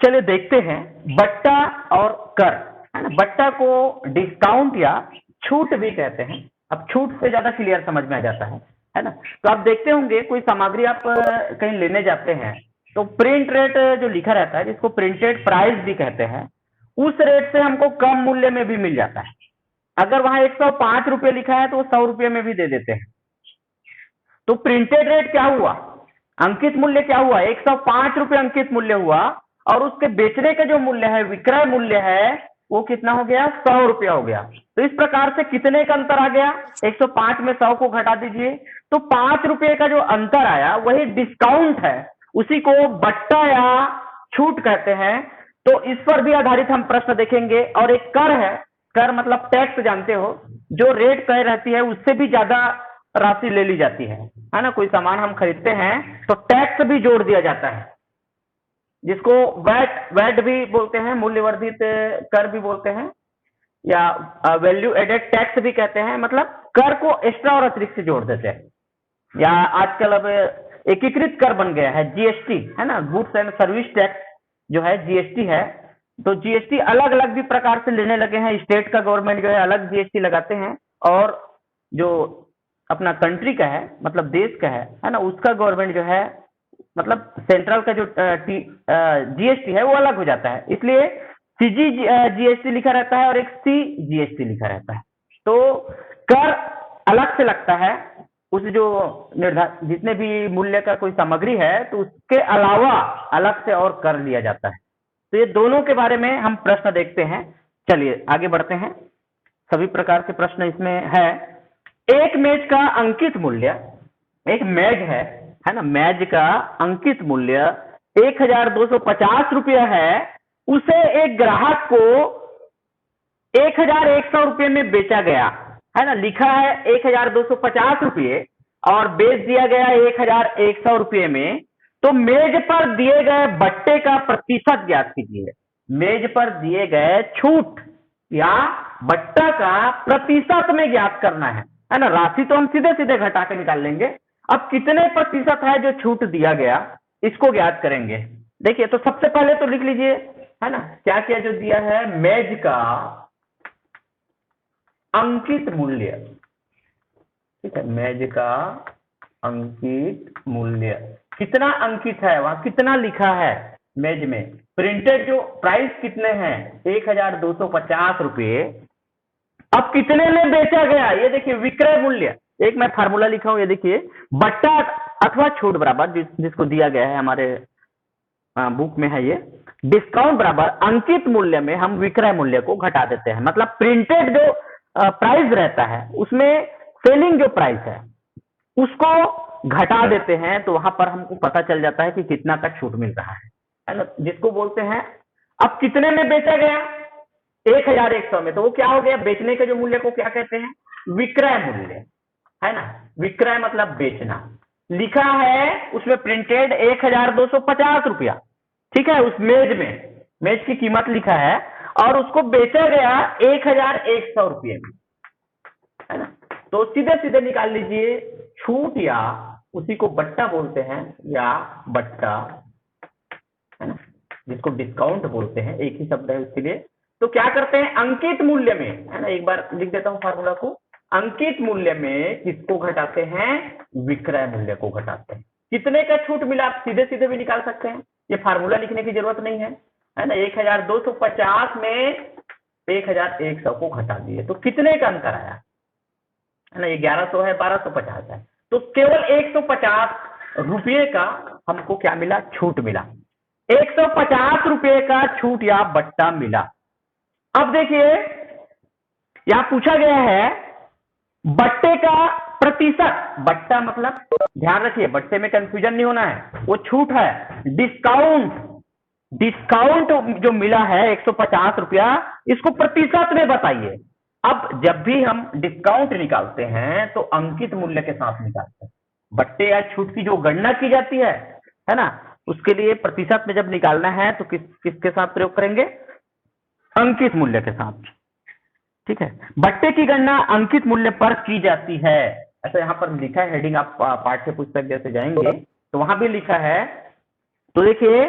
चलिए देखते हैं बट्टा और कर, है ना। बट्टा को डिस्काउंट या छूट भी कहते हैं। अब छूट से ज्यादा क्लियर समझ में आ जाता है ना। तो आप देखते होंगे कोई सामग्री आप कहीं लेने जाते हैं तो प्रिंट रेट जो लिखा रहता है, जिसको प्रिंटेड प्राइस भी कहते हैं, उस रेट से हमको कम मूल्य में भी मिल जाता है। अगर वहां 105 रुपये लिखा है तो वो 100 रुपये में भी दे देते हैं। तो प्रिंटेड रेट क्या हुआ, अंकित मूल्य क्या हुआ, 105 रुपये अंकित मूल्य हुआ, और उसके बेचने का जो मूल्य है, विक्रय मूल्य है, वो कितना हो गया, 100 रुपया हो गया। तो इस प्रकार से कितने का अंतर आ गया, 105 में 100 को घटा दीजिए तो 5 रुपये का जो अंतर आया वही डिस्काउंट है, उसी को बट्टा या छूट कहते हैं। तो इस पर भी आधारित हम प्रश्न देखेंगे। और एक कर है, कर मतलब टैक्स जानते हो, जो रेट तय रहती है उससे भी ज्यादा राशि ले ली जाती है ना। कोई सामान हम खरीदते हैं तो टैक्स भी जोड़ दिया जाता है, जिसको वैट भी बोलते हैं, मूल्यवर्धित कर भी बोलते हैं, या वैल्यू एडेड टैक्स भी कहते हैं। मतलब कर को एक्स्ट्रा और अतिरिक्त से जोड़ देते हैं। या आजकल अब एकीकृत कर बन गया है, जीएसटी, है ना, गुड्स एंड सर्विस टैक्स जो है जीएसटी है। तो जीएसटी अलग अलग भी प्रकार से लेने लगे हैं। स्टेट का गवर्नमेंट जो है अलग जीएसटी लगाते हैं, और जो अपना कंट्री का है, मतलब देश का है ना, उसका गवर्नमेंट जो है, मतलब सेंट्रल का जो जीएसटी है वो अलग हो जाता है। इसलिए सीजी जीएसटी लिखा रहता है और एक सी जीएसटी लिखा रहता है। तो कर अलग से लगता है, उस जो निर्धारित जितने भी मूल्य का कोई सामग्री है तो उसके अलावा अलग से और कर लिया जाता है। तो ये दोनों के बारे में हम प्रश्न देखते हैं। चलिए आगे बढ़ते हैं। सभी प्रकार के प्रश्न इसमें है। एक मेज का अंकित मूल्य, एक मेज है ना, मेज का अंकित मूल्य 1250 रुपया है, उसे एक ग्राहक को 1100 रुपये में बेचा गया, है ना। लिखा है 1250 रुपये और बेच दिया गया 1100 रुपये में। तो मेज पर दिए गए बट्टे का प्रतिशत ज्ञात कीजिए। मेज पर दिए गए छूट या बट्टा का प्रतिशत में ज्ञात करना है ना। राशि तो हम सीधे सीधे घटा के निकाल लेंगे। अब कितने प्रतिशत है जो छूट दिया गया, इसको ज्ञात करेंगे। देखिए, तो सबसे पहले तो लिख लीजिए, है ना, क्या क्या जो दिया है, मेज का अंकित मूल्य, ठीक है, मेज का अंकित मूल्य कितना अंकित है, वहां कितना लिखा है मेज में, प्रिंटेड जो प्राइस कितने हैं, 1250 रुपये। अब कितने में बेचा गया, ये देखिए विक्रय मूल्य। एक मैं फार्मूला लिखा हूं, ये देखिए, बट्टा अथवा छूट बराबर जिसको दिया गया है हमारे बुक में है, ये डिस्काउंट बराबर अंकित मूल्य में हम विक्रय मूल्य को घटा देते हैं। मतलब प्रिंटेड जो प्राइस रहता है उसमें सेलिंग जो प्राइस है उसको घटा देते हैं, तो वहां पर हमको पता चल जाता है कि कितना का छूट मिल रहा है ना, जिसको बोलते हैं। अब कितने में बेचा गया, 1100 में, तो वो क्या हो गया, बेचने के जो मूल्य को क्या कहते हैं, विक्रय मूल्य, है ना। विक्रय मतलब बेचना। लिखा है उसमें प्रिंटेड 1250 रुपया, ठीक है, उस मेज में मेज की कीमत लिखा है, और उसको बेचा गया 1100 रुपये में, है ना। तो सीधे सीधे निकाल लीजिए, छूट या उसी को बट्टा बोलते हैं, या बट्टा, है ना, जिसको डिस्काउंट बोलते हैं, एक ही शब्द है उसके लिए। तो क्या करते हैं, अंकित मूल्य में, है ना, एक बार लिख देता हूं फार्मूला को, अंकित मूल्य में किसको घटाते हैं, विक्रय मूल्य को घटाते हैं। कितने का छूट मिला आप सीधे सीधे भी निकाल सकते हैं, ये फार्मूला लिखने की जरूरत नहीं है ना। 1250 में 1100 को घटा दिए तो कितने का अंतर आया, है ना, 1100 है, 1250 है, तो केवल 150 रुपये का हमको क्या मिला, छूट मिला। 150 रुपये का छूट या बट्टा मिला। अब देखिए यहां पूछा गया है बट्टे का प्रतिशत, बट्टा मतलब ध्यान रखिए बट्टे में कंफ्यूजन नहीं होना है, वो छूट है। डिस्काउंट जो मिला है 150 रुपया, इसको प्रतिशत में बताइए। अब जब भी हम डिस्काउंट निकालते हैं तो अंकित मूल्य के साथ निकालते हैं। बट्टे या छूट की जो गणना की जाती है ना, उसके लिए प्रतिशत में जब निकालना है तो किसके साथ प्रयोग करेंगे, अंकित मूल्य के साथ, ठीक है। बट्टे की गणना अंकित मूल्य पर की जाती है, ऐसा यहाँ पर लिखा है हेडिंग, आप पाठ्य पुस्तक जैसे जाएंगे तो वहां भी लिखा है। तो देखिए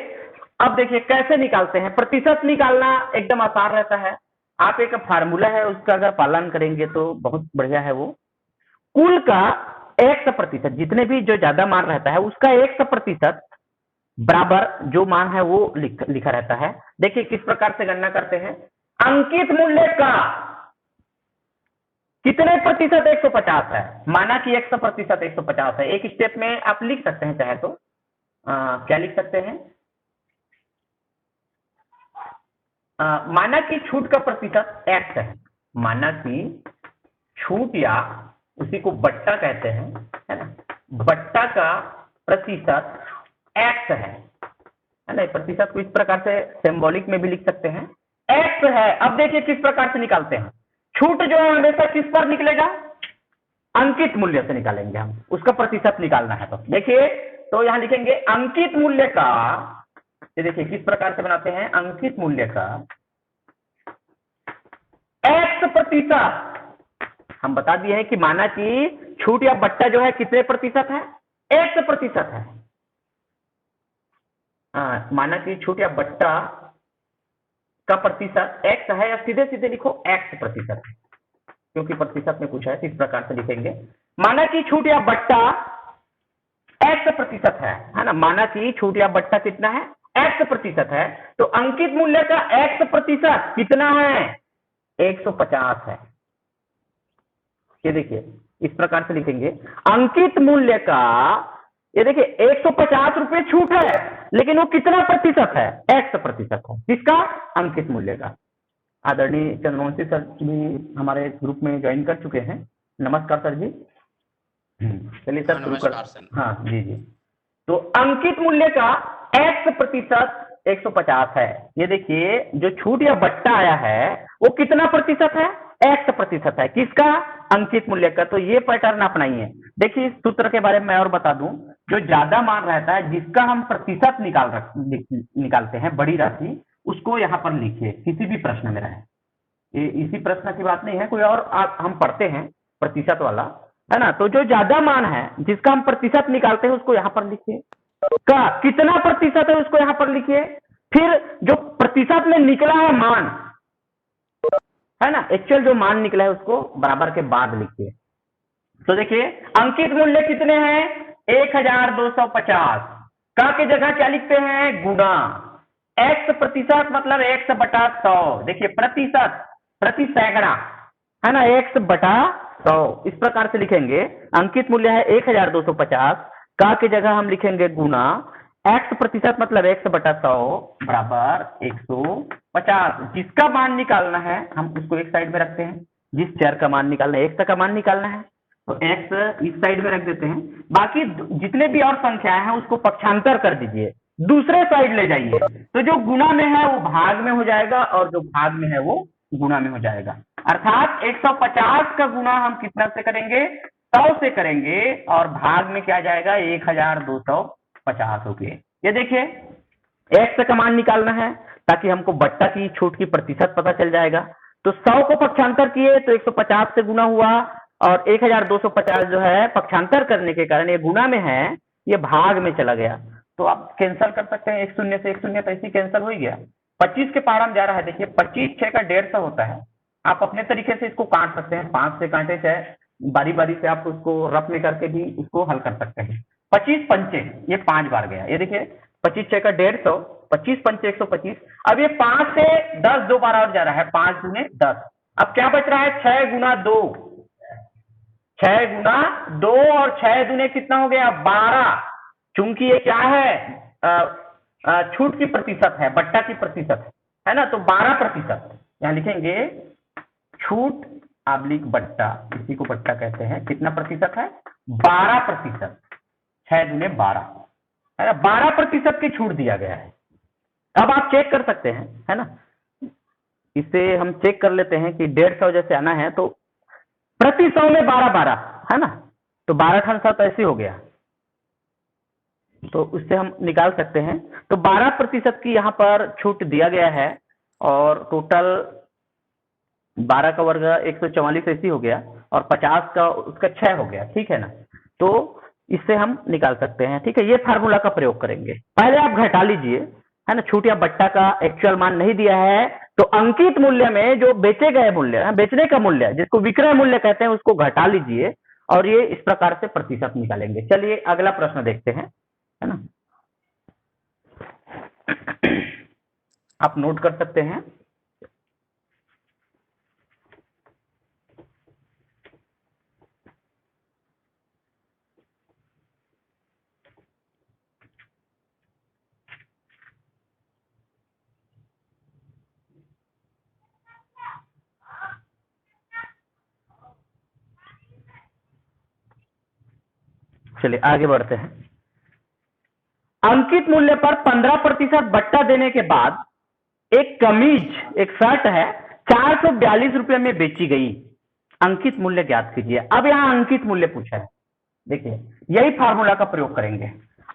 अब देखिए कैसे निकालते हैं। प्रतिशत निकालना एकदम आसान रहता है। आप एक फार्मूला है उसका अगर पालन करेंगे तो बहुत बढ़िया है। वो कुल का 100%, जितने भी जो ज्यादा मान रहता है उसका 100% बराबर जो मान है वो लिखा रहता है। देखिए किस प्रकार से गणना करते हैं। अंकित मूल्य का कितने प्रतिशत 150 है, माना कि 100% 150 है। एक स्टेप में आप लिख सकते हैं चाहे तो क्या लिख सकते हैं, माना कि छूट का प्रतिशत x है। माना कि छूट या उसी को बट्टा कहते हैं, है ना, बट्टा का प्रतिशत x है ना। प्रतिशत को इस प्रकार से सिंबॉलिक में भी लिख सकते हैं, x है। अब देखिए किस प्रकार से निकालते हैं। छूट जो है हमेशा किस पर निकलेगा, अंकित मूल्य से निकालेंगे हम, उसका प्रतिशत निकालना है। तो देखिए तो यहां लिखेंगे अंकित मूल्य का, ये देखिए किस प्रकार से बनाते हैं, अंकित मूल्य का x%। हम बता दिए हैं कि माना कि छूट या बट्टा जो है कितने प्रतिशत है, 100% है। माना कि छूट या बट्टा का प्रतिशत x है, या सीधे सीधे लिखो x% है, क्योंकि प्रतिशत में पूछा है तो इस प्रकार से लिखेंगे। माना कि छूट या बट्टा 100% है ना। माना कि छूट या बट्टा कितना है, 100% है। तो अंकित मूल्य का 100% कितना है, 150 है। ये देखिए इस प्रकार से लिखेंगे अंकित मूल्य का, ये देखिए 150 रुपए छूट है, लेकिन वो कितना प्रतिशत है, 100% है। किसका, अंकित मूल्य का। आदरणीय चंद्रवंशी सर भी हमारे ग्रुप में ज्वाइन कर चुके हैं। नमस्कार सर जी। चलिए सर शुरू कर। हाँ जी जी। तो अंकित मूल्य का 100% 150 है। ये देखिए जो छूट या बट्टा आया है वो कितना प्रतिशत है, 100% है। किसका, अंकित मूल्य का। तो ये पैटर्न अपनाइए। देखिए इस सूत्र के बारे में मैं और बता दूं, जो ज्यादा मान रहता है जिसका हम प्रतिशत निकालते हैं, बड़ी राशि, उसको यहाँ पर लिखिए किसी भी प्रश्न में रहे। ये इसी प्रश्न की बात नहीं है, कोई और हम पढ़ते हैं प्रतिशत वाला, है ना। तो जो ज्यादा मान है जिसका हम प्रतिशत निकालते हैं उसको यहाँ पर लिखिए, का कितना प्रतिशत है उसको यहाँ पर लिखिए। फिर जो प्रतिशत में निकला है मान, है ना, एक्चुअल जो मान निकला है उसको बराबर के बाद लिखिए। तो देखिए अंकित मूल्य कितने हैं, 1250। का की जगह क्या लिखते हैं, गुना। x% मतलब 100/100। देखिए प्रतिशत, प्रति सैकड़ा, है ना, 100/100 इस प्रकार से लिखेंगे। अंकित मूल्य है 1250, का की जगह हम लिखेंगे गुना, x% मतलब 100/100 बराबर 150। जिसका मान निकालना है हम उसको एक साइड में रखते हैं, जिस चर का मान निकालना है, x का मान निकालना है तो x इस साइड में रख देते हैं। बाकी जितने भी और संख्याएं हैं उसको पक्षांतर कर दीजिए, दूसरे साइड ले जाइए। तो जो गुना में है वो भाग में हो जाएगा, और जो भाग में है वो गुना में हो जाएगा। अर्थात 150 का गुना हम कितना से करेंगे, 100 से करेंगे, और भाग में क्या जाएगा, 1250 रुपये। ये देखिए x का मान निकालना है ताकि हमको बट्टा की छूट की प्रतिशत पता चल जाएगा। तो 100 को पक्षांतर किए तो 150 से गुना हुआ, और 1250 जो है पक्षांतर करने के कारण ये गुना में है, ये भाग में चला गया। तो आप कैंसिल कर सकते हैं, 1 शून्य से 1 शून्य तो ऐसे कैंसिल हो गया। 25 के पार में जा रहा है। देखिए 25 6 का 150 होता है। आप अपने तरीके से इसको काट सकते हैं, 5 से काटे, चाहे बारी बारी से आप उसको रफ में करके भी इसको हल कर सकते हैं। 25 पंचे, ये 5 बार गया। ये देखिए 25 6 का 150, 25 पंचे 125। अब ये 5 से 10 2 बार और जा रहा है, 5 दूने 10। अब क्या बच रहा है, 6 गुना 2, 6 गुना 2, और 6 दूने कितना हो गया, 12। चूंकि ये क्या है, छूट की प्रतिशत है, बट्टा की प्रतिशत है ना, तो 12%। यहां लिखेंगे छूट आबलिक बट्टा, इसी को बट्टा कहते हैं। कितना प्रतिशत है, 12%। 6 दूने 12, है ना, 12% की छूट दिया गया है। अब आप चेक कर सकते हैं, है ना, इसे हम चेक कर लेते हैं कि 150 जैसे आना है तो प्रति 100 में 12 है ना, तो 12 × 100 तो ऐसे हो गया, तो उससे हम निकाल सकते हैं। तो 12% की यहाँ पर छूट दिया गया है, और टोटल 12 का वर्ग 144 ऐसी हो गया, और 50 का उसका 6 हो गया, ठीक है ना। तो इससे हम निकाल सकते हैं, ठीक है। ये फार्मूला का प्रयोग करेंगे। पहले आप घटा लीजिए, है ना, छूट या बट्टा का एक्चुअल मान नहीं दिया है, तो अंकित मूल्य में जो बेचे गए मूल्य, बेचने का मूल्य जिसको विक्रय मूल्य कहते हैं, उसको घटा लीजिए और ये इस प्रकार से प्रतिशत निकालेंगे। चलिए अगला प्रश्न देखते हैं, है ना। आप नोट कर सकते हैं। चलिए आगे बढ़ते हैं। अंकित मूल्य पर 15% बट्टा देने के बाद एक कमीज, एक शर्ट है, 442 रुपये में बेची गई। अंकित मूल्य ज्ञात कीजिए। अब यहां अंकित मूल्य पूछा है, देखिए यही फार्मूला का प्रयोग करेंगे।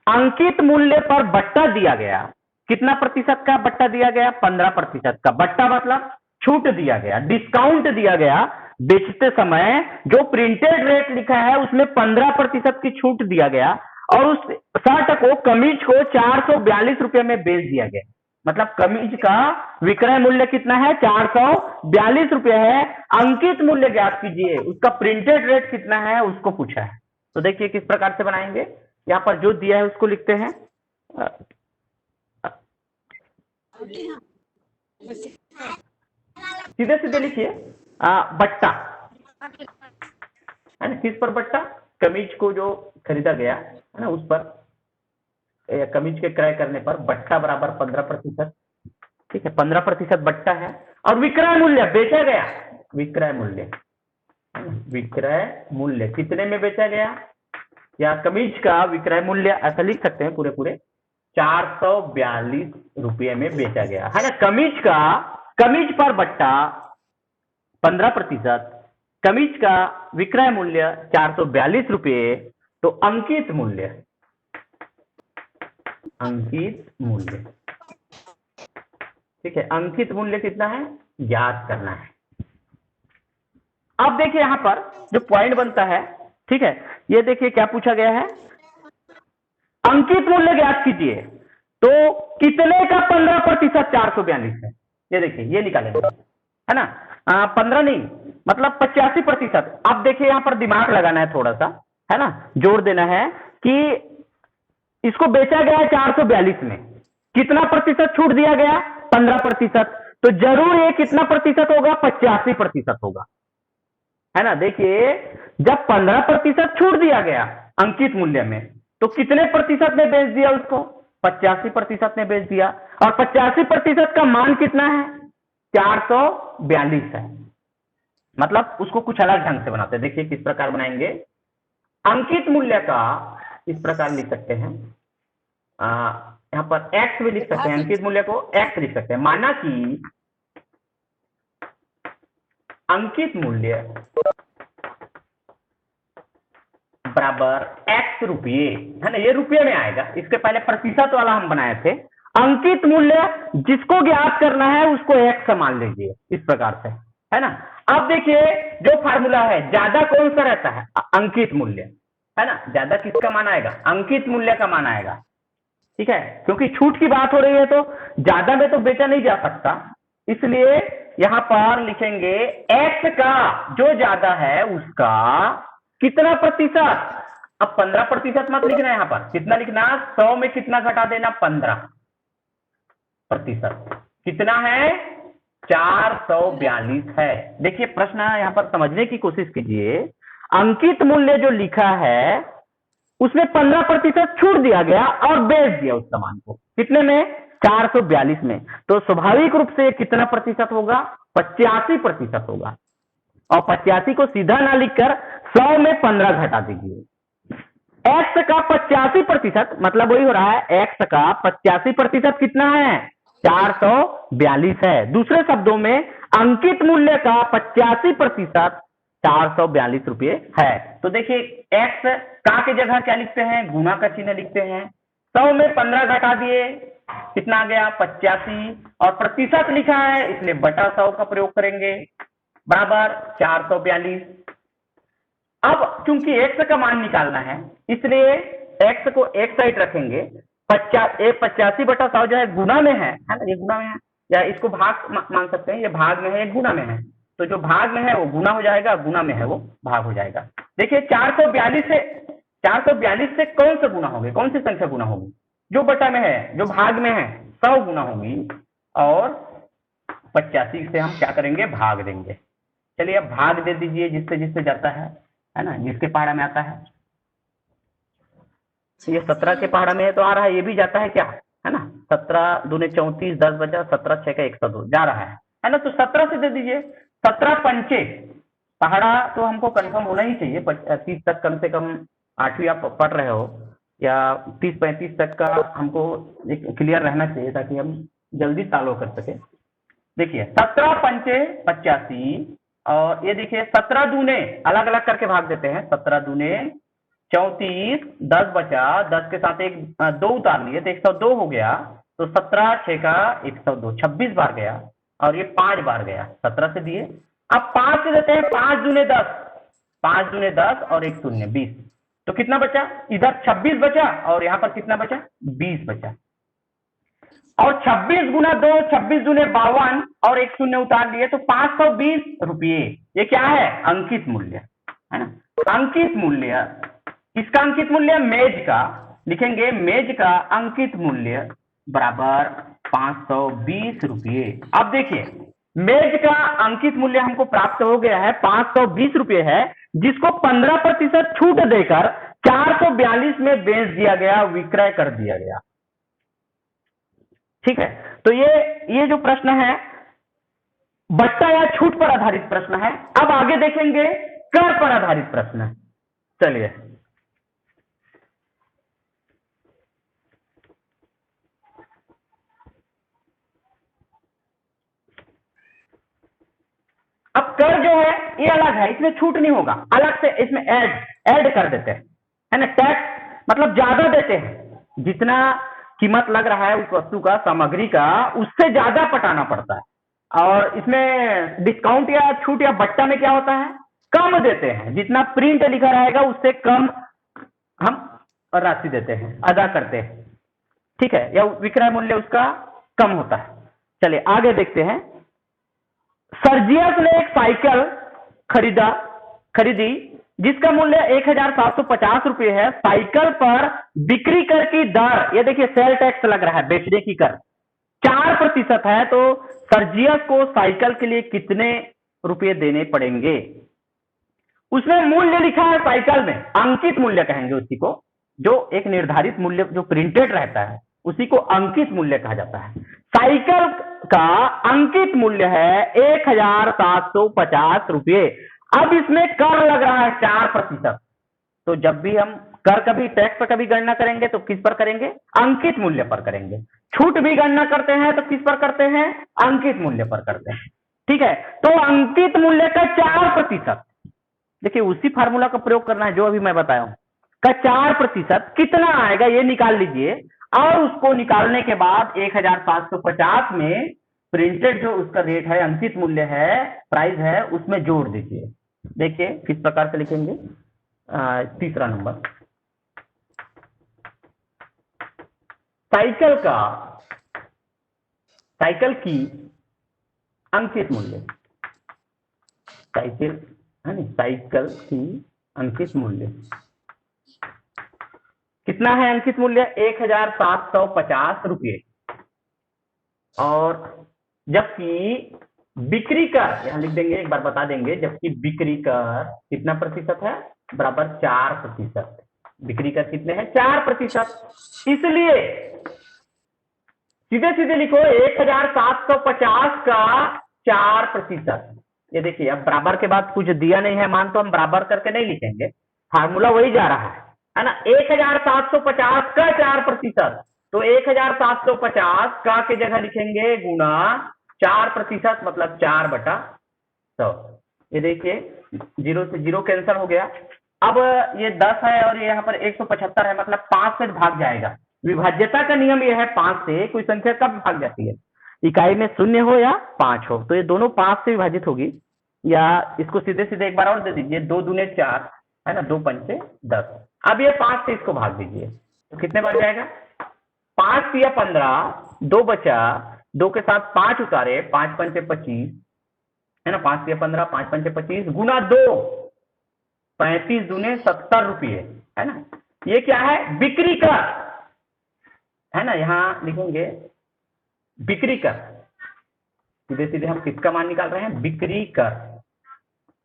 अंकित मूल्य पर बट्टा दिया गया, कितना प्रतिशत का बट्टा दिया गया? 15% का बट्टा, मतलब छूट दिया गया, डिस्काउंट दिया गया। बेचते समय जो प्रिंटेड रेट लिखा है उसमें 15% की छूट दिया गया और उस शर्ट को, कमीज को 442 रुपये में बेच दिया गया। मतलब कमीज का विक्रय मूल्य कितना है? 442 रुपये है। अंकित मूल्य ज्ञात कीजिए, उसका प्रिंटेड रेट कितना है उसको पूछा है। तो देखिए किस प्रकार से बनाएंगे। यहाँ पर जो दिया है उसको लिखते हैं, सीधे सीधे लिखिए, बट्टा, है ना। किस पर बट्टा? कमीज को जो खरीदा गया है ना, उस पर, कमीज के क्रय करने पर बट्टा बराबर 15%। ठीक है, 15% बट्टा है। और विक्रय मूल्य, बेचा गया विक्रय मूल्य, विक्रय मूल्य कितने में बेचा गया, या कमीज का विक्रय मूल्य ऐसा लिख सकते हैं पूरे पूरे 442 रुपये में बेचा गया, है ना। कमीज का, कमीज पर बट्टा 15%, कमीज का विक्रय मूल्य 442 रुपये, तो अंकित मूल्य, अंकित मूल्य, ठीक है, अंकित मूल्य कितना है ज्ञात करना है। अब देखिए यहां पर जो पॉइंट बनता है, ठीक है, ये देखिए क्या पूछा गया है, अंकित मूल्य ज्ञात कीजिए। तो कितने का 15% 442 है, ये देखिए ये निकालेंगे, है ना। 15 नहीं, मतलब 85%। अब देखिए यहां पर दिमाग लगाना है थोड़ा सा, है ना, जोर देना है कि इसको बेचा गया है 442 में, कितना प्रतिशत छूट दिया गया? 15%। तो जरूर ये कितना प्रतिशत होगा? 85% होगा, है ना। देखिए जब 15% छूट दिया गया अंकित मूल्य में, तो कितने प्रतिशत ने बेच दिया उसको? 85% ने बेच दिया। और 85% का मान कितना है? 442 है। मतलब उसको कुछ अलग ढंग से बनाते हैं। देखिए किस प्रकार बनाएंगे। अंकित मूल्य का इस प्रकार लिख सकते हैं, यहां पर एक्स भी लिख सकते हैं, अंकित मूल्य को एक्स लिख सकते हैं। माना कि अंकित मूल्य बराबर एक्स रुपये, है ना, ये रुपये में आएगा, इसके पहले प्रतिशत वाला हम बनाए थे। अंकित मूल्य जिसको ज्ञात करना है उसको एक्स मान लीजिए, इस प्रकार से, है ना। अब देखिए जो फार्मूला है, ज्यादा कौन सा रहता है? अंकित मूल्य, है ना। ज्यादा किसका मान आएगा? अंकित मूल्य का मान आएगा, ठीक है, क्योंकि छूट की बात हो रही है तो ज्यादा में तो बेचा नहीं जा सकता, इसलिए यहां पर लिखेंगे एक्स का जो ज्यादा है उसका कितना प्रतिशत। अब 15% मत लिखना, यहां पर कितना लिखना? 100 में कितना घटा देना? 15%। कितना है? 442 है। देखिए प्रश्न यहां पर समझने की कोशिश कीजिए। अंकित मूल्य जो लिखा है उसमें 15% छूट दिया गया और बेच दिया उस सामान को, कितने में? 442 में। तो स्वाभाविक रूप से कितना प्रतिशत होगा? 85% होगा। और 85 को सीधा ना लिखकर 100 में 15 घटा दीजिए। एक्स का 85% मतलब वही हो रहा है, एक्स का 85% कितना है? 442 है। दूसरे शब्दों में अंकित मूल्य का 85% 442 रुपये है। तो देखिए एक्स का की जगह क्या लिखते हैं? गुना का चिन्ह लिखते हैं। 100 में 15 घटा दिए, कितना आ गया? 85, और प्रतिशत लिखा है इसलिए बटा 100 का प्रयोग करेंगे, बराबर 442। अब चूंकि एक्स का मान निकालना है इसलिए एक्स को एक साइड रखेंगे, ये 85/100 जो है गुना में है ना, ये गुना में है, या इसको भाग मान सकते हैं, ये भाग में है, ये गुना में है। तो जो भाग में है वो गुना हो जाएगा, गुना में है वो भाग हो जाएगा। देखिए 442 से कौन सा गुना होगी, कौन सी संख्या गुना होगी? जो बटा में है, जो भाग में है, 100 गुना होगी, और 85 से हम क्या करेंगे, भाग देंगे। चलिए अब भाग दे दीजिए जिससे जिससे जाता है ना, जिसके पहाड़ा में आता है। ये 17 के पहाड़ा में है तो आ रहा है, ये भी जाता है क्या, है ना, 17 दूने 34, 10 बचा, 17 6 का 102 जा रहा है ना, तो 17 से दे दीजिए। 17 पंचे, पहाड़ा तो हमको कंफर्म होना ही चाहिए, 30 तक कम से कम, 8वीं आप पढ़ रहे हो, या 30-35 तक का हमको एक क्लियर रहना चाहिए ताकि हम जल्दी सॉल्व कर सके। देखिए 17 पंचे 85, और ये देखिए 17 दूने अलग अलग करके भाग देते हैं, 17 दूने 34, 10 बचा, 10 के साथ एक 2 उतार लिए तो 102 हो गया, तो 17 6 का 102, 26 बार गया, और ये 5 बार गया, 17 से दिए। अब 5 से देते हैं, 5 दूने 10, 5 दूने 10 और 1 शून्य 20, तो कितना बचा, इधर 26 बचा, और यहाँ पर कितना बचा, 20 बचा। और 26 गुना 2, 26 दूने 52, और 1 शून्य उतार लिए तो 520 रुपये। ये क्या है, अंकित मूल्य है ना, अंकित मूल्य। किसका अंकित मूल्य, मेज का। लिखेंगे मेज का अंकित मूल्य बराबर 520 रुपये। अब देखिए मेज का अंकित मूल्य हमको प्राप्त हो गया है, 520 रुपये है, जिसको 15% छूट देकर 442 में बेच दिया गया, विक्रय कर दिया गया। ठीक है, तो ये जो प्रश्न है बट्टा या छूट पर आधारित प्रश्न है। अब आगे देखेंगे कर पर आधारित प्रश्न। चलिए अब कर जो है ये अलग है, इसमें छूट नहीं होगा, अलग से इसमें ऐड कर देते हैं, है ना। टैक्स मतलब ज्यादा देते हैं, जितना कीमत लग रहा है उस वस्तु का, सामग्री का, उससे ज्यादा पटाना पड़ता है। और इसमें डिस्काउंट या छूट या बट्टा में क्या होता है, कम देते हैं, जितना प्रिंट लिखा रहेगा उससे कम हम राशि देते हैं, अदा करते हैं। ठीक है, या विक्रय मूल्य उसका कम होता है। चलिए आगे देखते हैं। सर्जियस ने एक साइकिल खरीदी जिसका मूल्य 1750 रुपये है। साइकिल पर बिक्री कर की दर, ये देखिए सेल टैक्स लग रहा है, बेचने की कर 4% है, तो सर्जियस को साइकिल के लिए कितने रुपये देने पड़ेंगे? उसमें मूल्य लिखा है साइकिल में, अंकित मूल्य कहेंगे उसी को, जो एक निर्धारित मूल्य जो प्रिंटेड रहता है उसी को अंकित मूल्य कहा जाता है। साइकिल का अंकित मूल्य है 1750 रुपये। अब इसमें कर लग रहा है 4%, तो जब भी हम कर कभी टैक्स पर कभी गणना करेंगे तो किस पर करेंगे, अंकित मूल्य पर करेंगे। छूट भी गणना करते हैं तो किस पर करते हैं, अंकित मूल्य पर करते हैं। ठीक है, तो अंकित मूल्य का 4%, देखिए उसी फार्मूला का प्रयोग करना है जो अभी मैं बताया हूं, का 4% कितना आएगा ये निकाल लीजिए, और उसको निकालने के बाद 1750 में प्रिंटेड जो उसका रेट है, अंकित मूल्य है, प्राइस है, उसमें जोड़ दीजिए। देखिए किस प्रकार से लिखेंगे। तीसरा नंबर, साइकिल की अंकित मूल्य, साइकिल की अंकित मूल्य कितना है, अंकित मूल्य 1750 रुपये। और जबकि बिक्री कर, यहां लिख देंगे, एक बार बता देंगे, जबकि बिक्री कर कितना प्रतिशत है, बराबर 4%। बिक्री कर कितने हैं, 4%। इसलिए सीधे सीधे लिखो 1750 का 4%। ये देखिए अब बराबर के बाद कुछ दिया नहीं है मान, तो हम बराबर करके नहीं लिखेंगे, फार्मूला वही जा रहा है ना। 1750 का 4%, तो 1750 का के जगह लिखेंगे गुना 4%, मतलब 4/100। ये देखिए 0 से 0 कैंसिल हो गया। अब ये 10 है और ये यहाँ पर 175 है, मतलब 5 से भाग जाएगा। विभाज्यता का नियम यह है, 5 से कोई संख्या कब भाग जाती है, इकाई में 0 हो या 5 हो, तो ये दोनों 5 से विभाजित होगी। या इसको सीधे सीधे एक बार और दे दीजिए, 2 दूने 4 है ना, 2 पंचे 10। अब ये 5 से इसको भाग दीजिए तो कितने बार जाएगा, 5 या 15, 2 बचा, 2 के साथ 5 उतारे, 5 पंचे 25, है ना, 5 या 15, 5 पंचे 25 गुना 2, 35 दूने 70 रुपये, है ना। ये क्या है? बिक्री कर, है ना, यहां लिखेंगे बिक्री कर। सीधे सीधे हम किसका मान निकाल रहे हैं? बिक्री कर।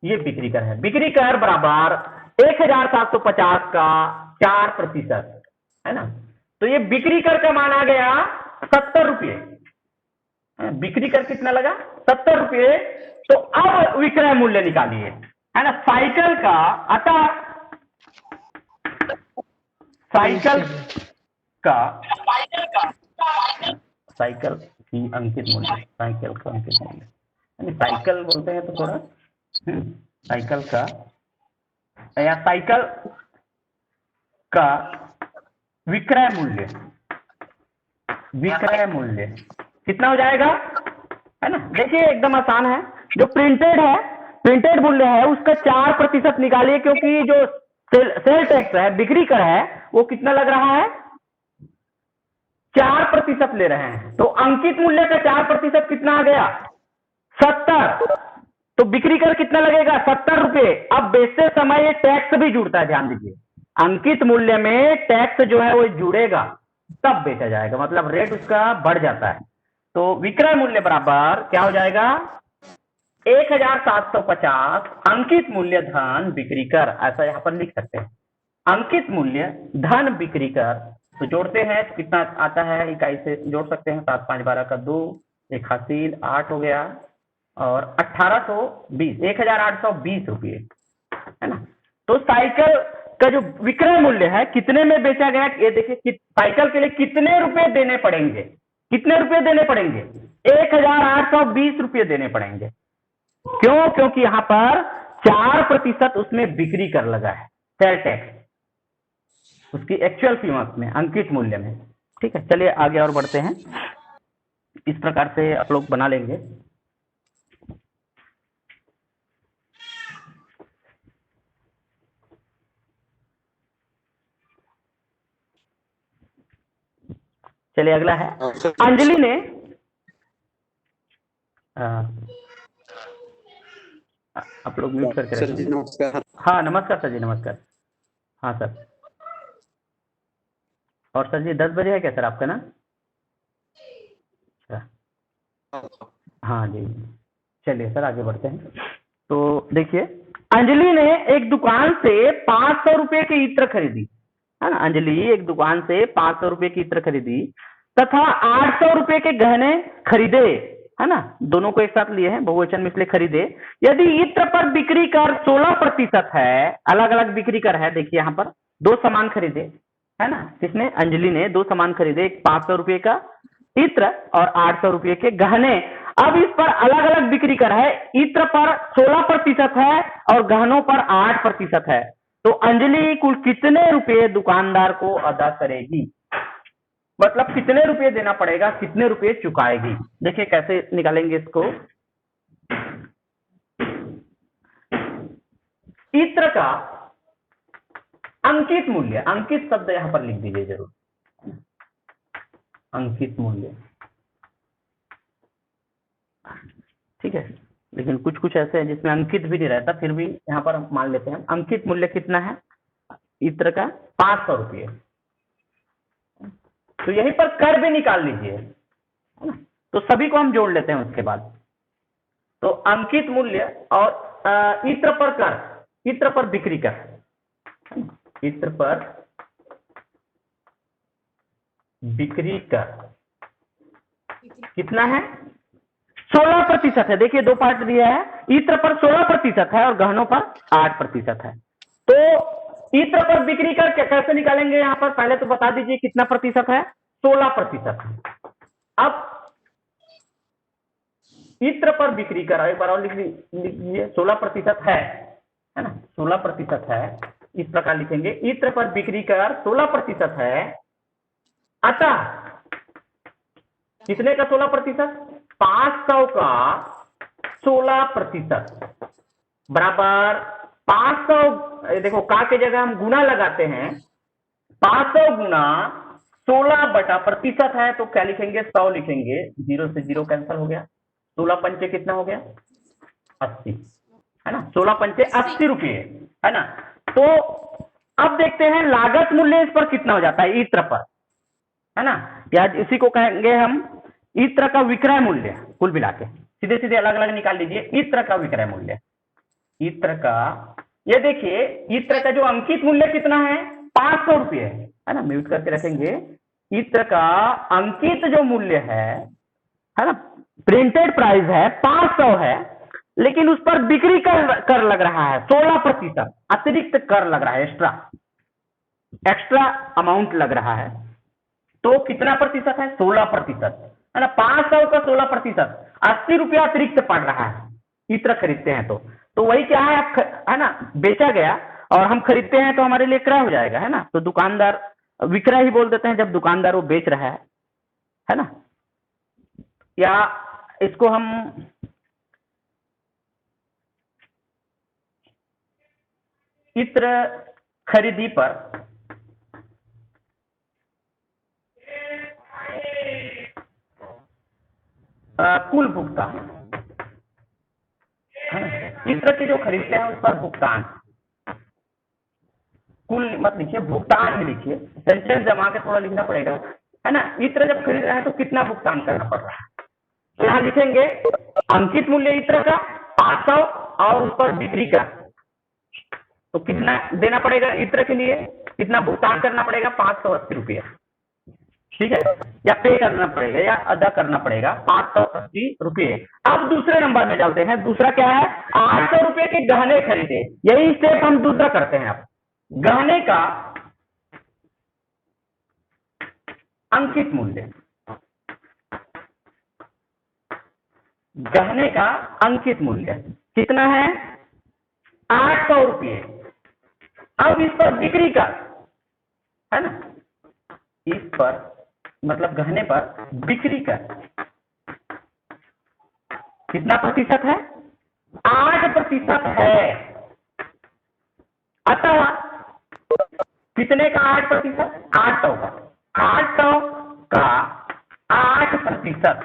ये बिक्री कर है। बिक्री कर बराबर 1750 का 4%, है ना। तो ये बिक्री कर का मान आ गया 70 रुपये। बिक्री कर कितना लगा? 70 रुपये। तो अब विक्रय मूल्य निकालिए, है ना। साइकिल का, अतः साइकिल का साइकिल की अंकित मूल्य, साइकिल का अंकित मूल्य, साइकिल बोलते हैं तो थोड़ा साइकिल का या साइकिल का विक्रय मूल्य, विक्रय मूल्य कितना हो जाएगा, है ना। देखिए एकदम आसान है। जो प्रिंटेड है, प्रिंटेड मूल्य है, उसका 4% निकालिए, क्योंकि जो सेल टैक्स है, बिक्री कर है, वो कितना लग रहा है? 4% ले रहे हैं। तो अंकित मूल्य का 4% कितना आ गया? 70। तो बिक्री कर कितना लगेगा? 70 रुपये। अब बेचते समय ये टैक्स भी जुड़ता है, ध्यान दीजिए। अंकित मूल्य में टैक्स जो है वो जुड़ेगा, तब बेचा जाएगा, मतलब रेट उसका बढ़ जाता है। तो विक्रय मूल्य बराबर क्या हो जाएगा? 1750 अंकित मूल्य धन बिक्री कर, ऐसा यहां पर लिख सकते हैं। अंकित मूल्य धन बिक्री कर, तो जोड़ते हैं तो कितना आता है? इकाई से जोड़ सकते हैं। 7 5 12 का 2, 1 हासिल 8 हो गया, और 1820, 1820 रुपये, है ना। तो साइकिल का जो विक्रय मूल्य है कितने में बेचा गया, ये देखिए। साइकिल के लिए कितने रुपए देने पड़ेंगे? कितने रुपए देने पड़ेंगे? 1820 रुपये देने पड़ेंगे। क्यों? क्योंकि यहां पर 4% उसमें बिक्री कर लगा है, सेल टैक्स, उसकी एक्चुअल कीमत में, अंकित मूल्य में। ठीक है, चलिए आगे और बढ़ते हैं। इस प्रकार से आप लोग बना लेंगे। चलिए अगला है, अंजलि ने आप लोग म्यूट करके रखिए। नमस्कार। हाँ नमस्कार सर जी, नमस्कार। हाँ सर। और सर जी 10 बजे है क्या सर आपका ना? अच्छा, हाँ जी। चलिए सर आगे बढ़ते हैं। तो देखिए, अंजलि ने एक दुकान से 500 रुपये की इत्र खरीदी, है ना। अंजलि एक दुकान से 500 रुपये की इत्र खरीदी तथा 800 रुपये के गहने खरीदे, है ना। दोनों को एक साथ लिए हैं, बहुवचन में इसलिए खरीदे। यदि इत्र पर बिक्री कर 16% है, अलग अलग बिक्री कर है, देखिए यहाँ पर 2 सामान खरीदे, है ना। किसने? अंजलि ने 2 सामान खरीदे, एक 500 रुपये का इत्र और 800 रुपये के गहने। अब इस पर अलग अलग बिक्री कर है, इत्र पर 16% है और गहनों पर 8% है। तो अंजलि कुल कितने रुपए दुकानदार को अदा करेगी? मतलब कितने रुपए देना पड़ेगा, कितने रुपए चुकाएगी। देखिए कैसे निकालेंगे इसको। इत्र का अंकित मूल्य, अंकित शब्द यहां पर लिख दीजिए जरूर, अंकित मूल्य। ठीक है, लेकिन कुछ कुछ ऐसे हैं जिसमें अंकित भी नहीं रहता, फिर भी यहां पर मान लेते हैं। अंकित मूल्य कितना है इत्र का? 500 रुपये। तो यहीं पर कर भी निकाल लीजिए, है ना। तो सभी को हम जोड़ लेते हैं उसके बाद। तो अंकित मूल्य और इत्र पर कर, इत्र पर बिक्री कर, इत्र पर बिक्री कर कितना है? 16% है। देखिए 2 पार्ट दिया है, इत्र पर 16% है और गहनों पर 8% है। तो इत्र पर बिक्री कर कैसे निकालेंगे? यहां पर पहले तो बता दीजिए कितना प्रतिशत है? 16% है। अब इत्र पर बिक्री कर एक बार और लिख लीजिए, 16% है ना, 16% है। इस प्रकार लिखेंगे, इत्र पर बिक्री कर 16% है, अतः कितने का 16%? 500 का 16% बराबर 500। देखो का के जगह हम गुना लगाते हैं, 500 गुना प्रतिशत है तो क्या लिखेंगे, 100 लिखेंगे, 0 से 0 कैंसिल हो गया, 16 पंचे कितना हो गया, 80, है ना, 16 पंचे 80 रुपये, है ना। तो अब देखते हैं लागत मूल्य इस पर कितना हो जाता है, इत्र पर, है ना, या इसी को कहेंगे हम इत्र का विक्रय मूल्य। कुल मिला के सीधे सीधे अलग अलग निकाल लीजिए, इत्र का विक्रय मूल्य, इत्र का, ये देखिए इत्र का जो अंकित मूल्य कितना है, 500 रुपये, है ना, म्यूट करके रखेंगे। इत्र का अंकित जो मूल्य है ना, प्रिंटेड प्राइस है 500 है, लेकिन उस पर बिक्री कर लग रहा है 16%, अतिरिक्त कर लग रहा है, एक्स्ट्रा अमाउंट लग रहा है। तो कितना प्रतिशत है, 16%, है ना, 500 का 16%, 80 रुपया अतिरिक्त पड़ रहा है, इत्र खरीदते हैं तो वही क्या है, है ना, बेचा गया और हम खरीदते हैं तो हमारे लिए क्रय हो जाएगा, है ना। तो दुकानदार, विक्रय ही बोल देते हैं जब दुकानदार वो बेच रहा है ना। या इसको हम इत्र खरीदी पर कुल भुगतान, इत्र की जो खरीदते हैं उस पर भुगतान, कुल मत लिखिए, भुगतान ही लिखिए, सेंटेंस जमा के थोड़ा लिखना पड़ेगा, है ना। इत्र जब खरीद रहे हैं तो कितना भुगतान करना पड़ रहा है, तो यहाँ लिखेंगे अंकित मूल्य इत्र का 500 और उस पर बिक्री का, तो कितना देना पड़ेगा इत्र के लिए, कितना भुगतान करना पड़ेगा, 580 रुपये, ठीक है, या पे करना पड़ेगा या अदा करना पड़ेगा 580 रुपये। अब दूसरे नंबर में चलते हैं, दूसरा क्या है, 800 रुपये के गहने खरीदे, यही स्टेप हम दूसरा करते हैं। अब गहने का अंकित मूल्य, गहने का अंकित मूल्य कितना है, 800 रुपये। अब इस पर बिक्री का, है ना, इस पर मतलब गहने पर बिक्री का कितना प्रतिशत है, 8% है। अतः कितने का 8%, 800 का, 800 का 8%,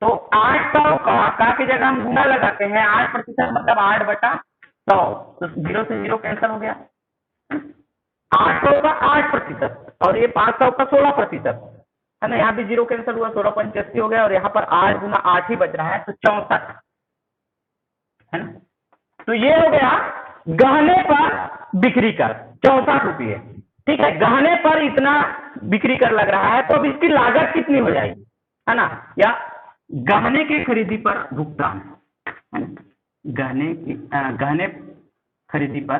तो 800 का की जगह हम गुना लगाते हैं, 8% मतलब 8/100, तो 0 से 0 कैंसिल हो गया, 800 का 8% और ये 500 का 16%, है ना, यहाँ भी 0 कैंसिल हुआ, 16 पंचे 80 हो गया, और यहाँ पर 8 गुना 8 ही बच रहा है, तो 64, है ना। तो ये हो गया गहने पर बिक्री कर 64 रुपये, ठीक है, गहने पर इतना बिक्री कर लग रहा है, तो अब इसकी लागत कितनी हो जाएगी, है ना, या गहने की खरीदी पर भुगतान, है ना, गहने खरीदी पर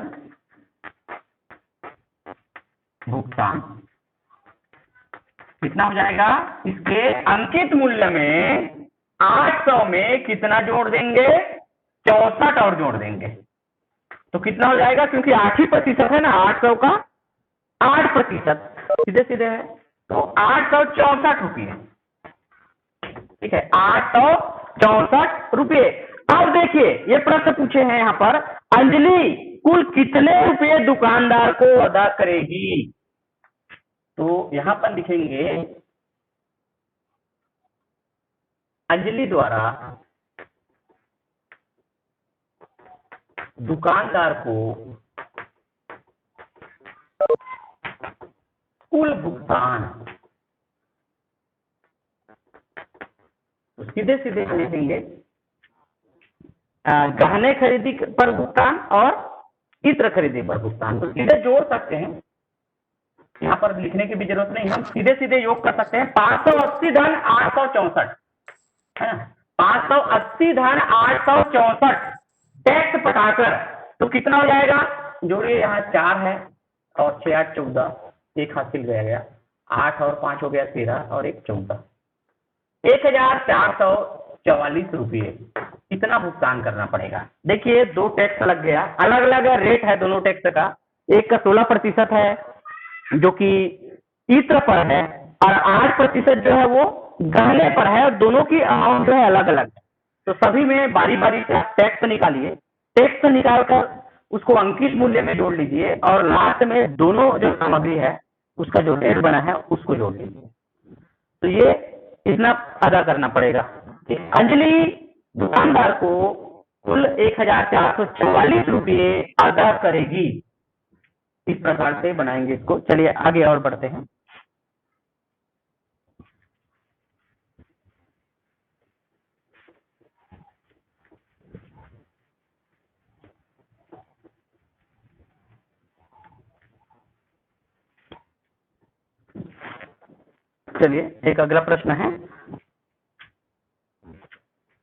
भुगतान कितना हो जाएगा, इसके अंकित मूल्य में 800 में कितना जोड़ देंगे, 64 और जोड़ देंगे, तो कितना हो जाएगा, क्योंकि 8% है ना, 800 का 8% सीधे सीधे है, तो 864 रुपये, ठीक है, 864 रुपये। अब देखिए ये प्रश्न पूछे हैं यहाँ पर, अंजलि कुल कितने रुपये दुकानदार को अदा करेगी, तो यहां पर लिखेंगे अंजलि द्वारा दुकानदार को कुल भुगतान, तो सीधे सीधे लिखेंगे गहने खरीदी पर भुगतान और इत्र खरीदी पर भुगतान, तो सीधे जोड़ सकते हैं, यहाँ पर लिखने की भी जरूरत नहीं, हम सीधे सीधे योग कर सकते हैं। 580 धन 864, है ना, 580 धन 864 टैक्स पटाकर, तो कितना हो जाएगा, जोड़िए, यहाँ 4 है और 6 8 14, एक हासिल गया, 8 और 5 हो गया 13 और 1 14, 1444 रुपये कितना भुगतान करना पड़ेगा। देखिए 2 टैक्स लग गया, अलग अलग रेट है दोनों टैक्स का, एक का 16% है जो कि इत्र पर है, और 8% जो है वो गहने पर है, और दोनों की अमाउंट जो है अलग अलग है। तो सभी में बारी बारी से टैक्स निकालिए, टैक्स निकालकर उसको अंकित मूल्य में जोड़ लीजिए, और लास्ट में दोनों जो सामग्री है उसका जो रेट बना है उसको जोड़ लीजिए। तो ये इतना अदा करना पड़ेगा। अंजलि दुकानदार को कुल 1444 रुपये अदा करेगी। इस प्रकार से बनाएंगे इसको। चलिए आगे और बढ़ते हैं। चलिए एक अगला प्रश्न है।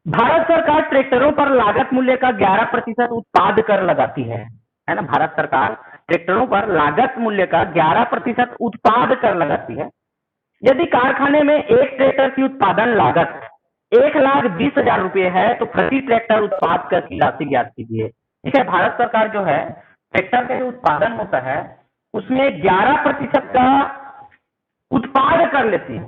भारत सरकार ट्रैक्टरों पर लागत मूल्य का 11% उत्पाद कर लगाती है ना। भारत सरकार ट्रैक्टरों पर लागत मूल्य का 11% उत्पाद कर लगाती है। यदि कारखाने में एक ट्रैक्टर की उत्पादन लागत 1,20,000 रुपये है तो प्रति ट्रैक्टर उत्पाद कर की राशि ज्ञात कीजिए। ठीक है, भारत सरकार जो है ट्रैक्टर का जो उत्पादन होता है उसमें 11% का उत्पाद कर लेती है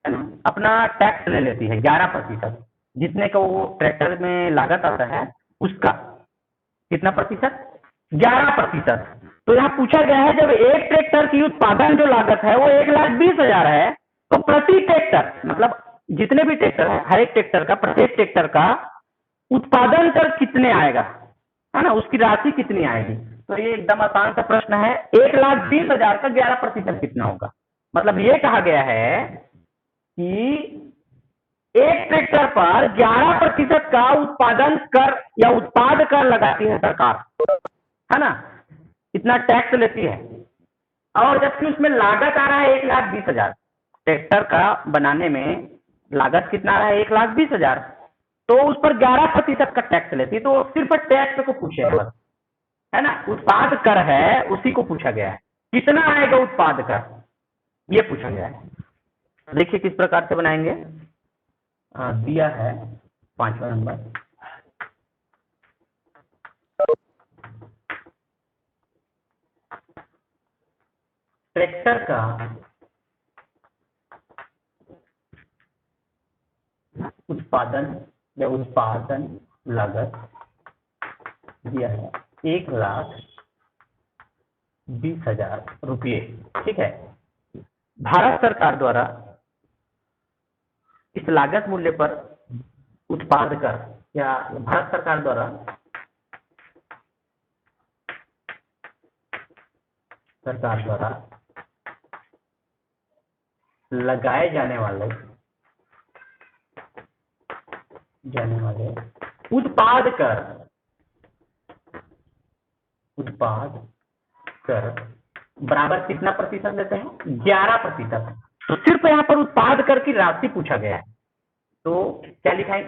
ना, अपना टैक्स ले लेती है 11%। जितने का वो ट्रैक्टर में लागत आता है उसका कितना प्रतिशत? 11%। तो यहाँ पूछा गया है जब एक ट्रैक्टर की उत्पादन जो लागत है वो 1,20,000 है तो प्रति ट्रैक्टर मतलब जितने भी ट्रैक्टर है हर एक ट्रैक्टर का प्रत्येक ट्रैक्टर का उत्पादन कर कितने आएगा है ना, उसकी राशि कितनी आएगी। तो ये एकदम आसान सा प्रश्न है। 1,20,000 का 11% कितना होगा? मतलब ये कहा गया है कि एक ट्रैक्टर पर 11% का उत्पादन कर या उत्पाद कर लगाती है सरकार, है ना, इतना टैक्स लेती है। और जबकि उसमें लागत आ रहा है 1,20,000, ट्रैक्टर का बनाने में लागत कितना आ रहा है 1,20,000, तो उस पर 11% का टैक्स लेती है। तो सिर्फ टैक्स को पूछेगा, है ना, उत्पाद कर है उसी को पूछा गया है, कितना आएगा उत्पाद कर, ये पूछा गया है। देखिए किस प्रकार से बनाएंगे। दिया है 5वां नंबर। ट्रैक्टर का उत्पादन या उत्पादन लागत दिया है 1,20,000 रुपये। ठीक है, भारत सरकार द्वारा इस लागत मूल्य पर उत्पाद कर या भारत सरकार द्वारा लगाए जाने वाले उत्पाद कर बराबर कितना प्रतिशत लेते हैं? 11%। तो सिर्फ यहाँ पर उत्पाद कर की राशि पूछा गया है, तो क्या लिखा है,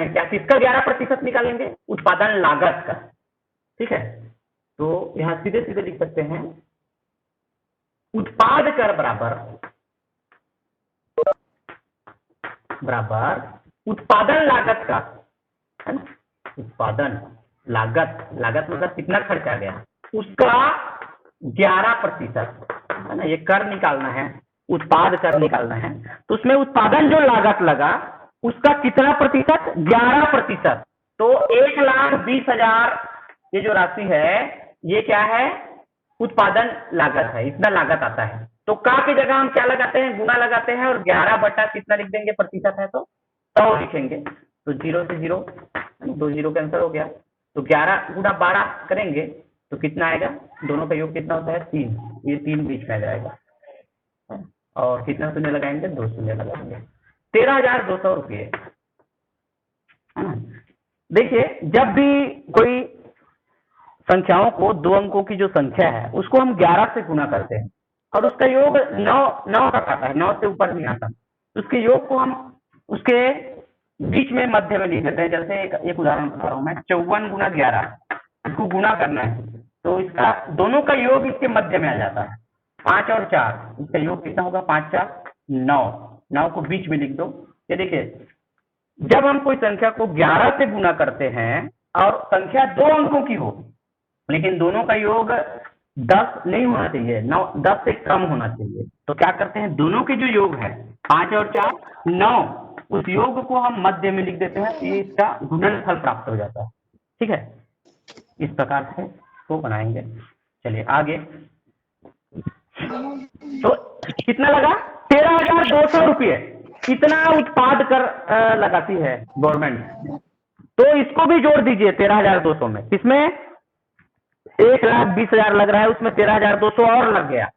क्या किसका 11% निकालेंगे? उत्पादन लागत का। ठीक है, तो यहाँ सीधे सीधे लिख सकते हैं उत्पाद कर बराबर उत्पादन लागत का, है ना, उत्पादन लागत मतलब कितना खर्च आ गया उसका 11%, है ना, ये कर निकालना है, उत्पाद कर निकालना है। तो उसमें उत्पादन जो लागत लगा उसका कितना प्रतिशत? 11%। तो 1,20,000 ये जो राशि है ये क्या है? उत्पादन लागत है, इतना लागत आता है। तो का की जगह हम क्या लगाते हैं? गुना लगाते हैं और 11 बटा कितना लिख देंगे प्रतिशत है तो 100 लिखेंगे। तो 0 से 0, 2 0 कैंसिल हो गया। तो 11 गुना 12 करेंगे तो कितना आएगा? दोनों का योग कितना होता है? 3, ये 3 बीच में आ जाएगा और कितना शून्य लगाएंगे? 2 शून्य लगाएंगे। 13,200 रुपये। देखिए जब भी कोई संख्याओं को, 2 अंकों की जो संख्या है उसको हम 11 से गुना करते हैं और उसका योग 9 तक आता है, 9 से ऊपर नहीं आता, तो उसके योग को हम उसके बीच में मध्य में लिख देते हैं। जैसे एक उदाहरण बता रहा हूं मैं, 54 गुना 11, इसको गुना करना है तो इसका दोनों का योग इसके मध्य में आ जाता है। 5 और 4, इसका योग कितना होगा? 5 4 9, 9 को बीच में लिख दो। ये देखिए जब हम कोई संख्या को 11 से गुना करते हैं और संख्या 2 अंकों की हो लेकिन दोनों का योग 10 नहीं होना चाहिए, 9 10 से कम होना चाहिए, तो क्या करते हैं? दोनों के जो योग है 5 और 4 9, उस योग को हम मध्य में लिख देते हैं, ये इसका गुणनफल प्राप्त हो जाता है। ठीक है, इस प्रकार से वो बनाएंगे। चलिए आगे। तो कितना लगा? 13,200 रुपये। इतना उत्पाद कर लगाती है गवर्नमेंट। तो इसको भी जोड़ दीजिए 13,200 में। किसमें? 1,20,000 लग रहा है, उसमें 13,200 और लग गया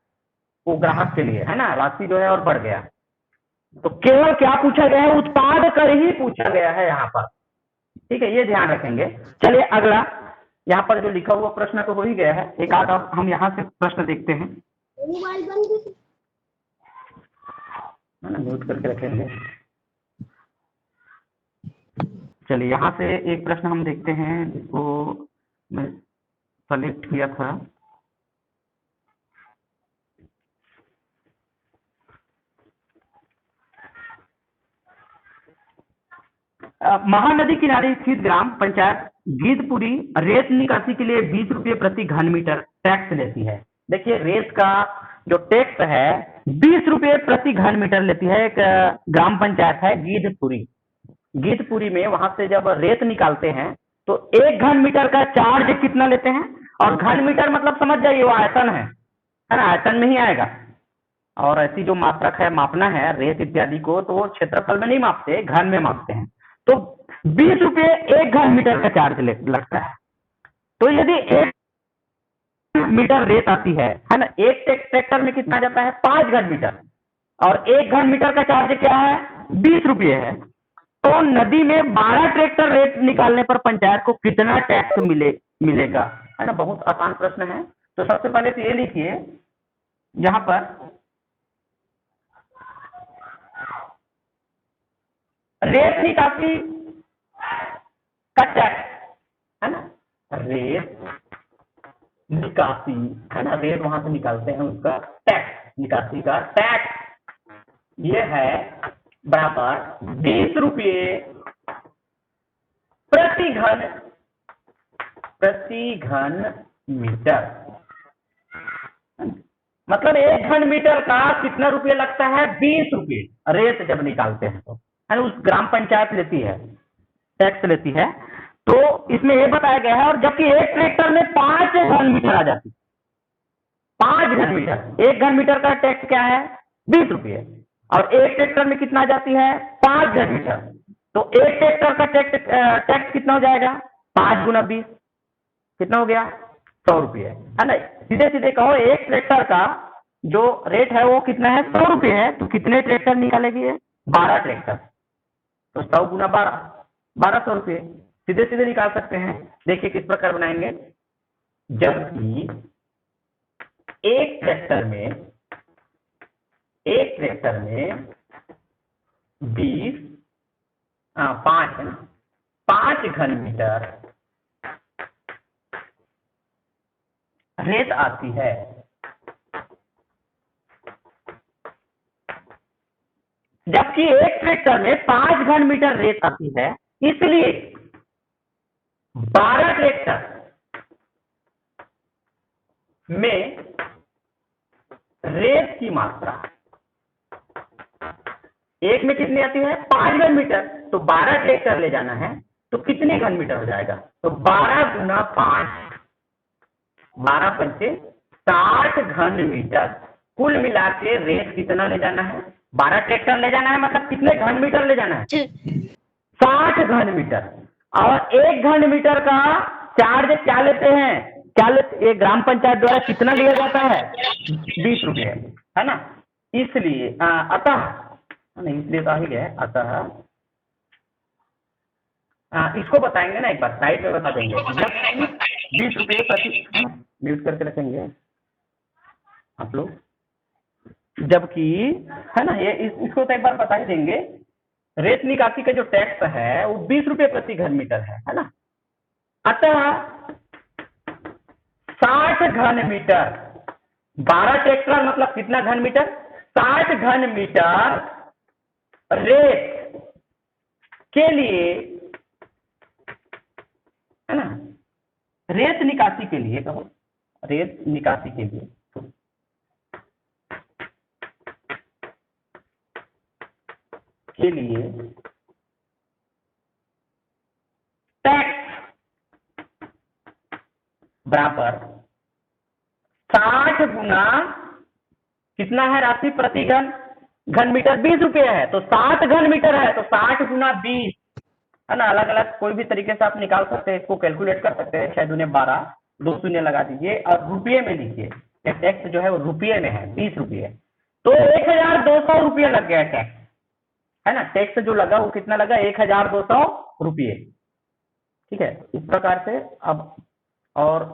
वो ग्राहक के लिए, है ना, राशि जो है और बढ़ गया। तो केवल क्या पूछा गया है? उत्पाद कर ही पूछा गया है यहाँ पर। ठीक है, ये ध्यान रखेंगे। चलिए अगला, यहाँ पर जो लिखा हुआ प्रश्न तो हो ही गया है, एक आध हम यहाँ से प्रश्न देखते हैं। म्यूट करके रखेंगे। चलिए यहाँ से एक प्रश्न हम देखते हैं, जिसको मैं सेलेक्ट किया था। महानदी किनारे स्थित ग्राम पंचायत गीतपुरी रेत निकासी के लिए 20 रुपये प्रति घन मीटर टैक्स लेती है। देखिए रेत का जो टैक्स है 20 रुपये प्रति घन मीटर लेती है। एक ग्राम पंचायत है गीतपुरी। गीतपुरी में वहां से जब रेत निकालते हैं तो 1 घन मीटर का चार्ज कितना लेते हैं? और घन मीटर मतलब समझ जाइए वो आयतन है ना, आयतन में ही आएगा। और ऐसी जो मात्रक है, मापना है रेत इत्यादि को, तो वो क्षेत्रफल में नहीं मापते, घन में मापते हैं। तो 20 रुपये 1 घन मीटर का चार्ज लगता है। तो यदि 1 मीटर रेत आती है ना, एक ट्रैक्टर में कितना जाता है? 5 घन मीटर। और 1 घन मीटर का चार्ज क्या है? 20 रुपये है। तो नदी में 12 ट्रैक्टर रेत निकालने पर पंचायत को कितना टैक्स मिलेगा, है ना। बहुत आसान प्रश्न है। तो सबसे पहले तो ये लिखिए यहाँ पर, रेत निकासी का टैक्स, है ना, रेत निकासी, है ना, रेत वहां से निकालते हैं, उसका टैक्स, निकासी का टैक्स ये है बराबर 20 रुपये प्रति घन मीटर। मतलब 1 घन मीटर का कितना रुपये लगता है? 20 रुपये। रेत जब निकालते हैं तो, है ना, उस ग्राम पंचायत लेती है, टैक्स लेती है। तो इसमें यह बताया गया है। और जबकि एक ट्रैक्टर में 5 घन मीटर आ जाती, 5 घन मीटर, 1 घन मीटर का टैक्स क्या है? 20 रुपये। और एक ट्रैक्टर में कितना जाती है? 5 घन मीटर। तो एक ट्रैक्टर का टैक्स कितना हो जाएगा? 5 गुना 20 कितना हो गया? 100 रुपये, है ना। सीधे सीधे कहो एक ट्रैक्टर का जो रेट है वो कितना है? 100 रुपये है। तो कितने ट्रैक्टर निकालेगी? 12 ट्रैक्टर। तो 100 गुना 12, 1200 रुपये सीधे सीधे निकाल सकते हैं। देखिए किस प्रकार बनाएंगे। जबकि एक ट्रैक्टर में 20 5 है ना, 5 घन मीटर रेत आती है। जबकि एक ट्रैक्टर में 5 घन मीटर रेत आती है, इसलिए 12 ट्रैक्टर में रेत की मात्रा, एक में कितनी आती है? 5 घन मीटर। तो 12 ट्रैक्टर ले जाना है तो कितने घन मीटर हो जाएगा? तो 12 गुना 5, 12 पंचे 60 घन मीटर। कुल मिला के रेत कितना ले जाना है? 12 ट्रैक्टर ले जाना है, मतलब कितने घन मीटर ले जाना है? 60 घन मीटर। और 1 घन मीटर का चार्ज क्या लेते हैं? ये ग्राम पंचायत द्वारा कितना लिया जाता है? 20 रुपये, है ना। इसलिए अतः नहीं, इसलिए तो आ ही गया। अतः इसको बताएंगे ना, एक बार साइड में बता देंगे। जब 20 रुपये प्रति, म्यूट करके रखेंगे आप लोग। जबकि, है ना, ये इसको तो एक बार बता ही देंगे। रेत निकासी का जो टैक्स है वो 20 रुपये प्रति घन मीटर है ना। अतः 60 घन मीटर, 12 ट्रैक्टर मतलब कितना घन मीटर? 60 घन मीटर रेत के लिए, है ना, रेत निकासी के लिए, कहो रेत निकासी के लिए टैक्स बराबर 60 गुना कितना है राशि प्रति घन मीटर? 20 रुपये है, तो 60 घन मीटर है, तो 60 गुना 20, है ना। अलग अलग कोई भी तरीके से आप निकाल सकते हैं, इसको कैलकुलेट कर सकते हैं। 6 दूने 12, 2 शून्य लगा दीजिए और रुपये में लिखिए। टैक्स जो है वो रुपये में है, 20 रुपये, तो 1200 रुपये लग गया टैक्स, है ना। टैक्स जो लगा वो कितना लगा? 1200 रुपये। ठीक है, इस प्रकार से अब और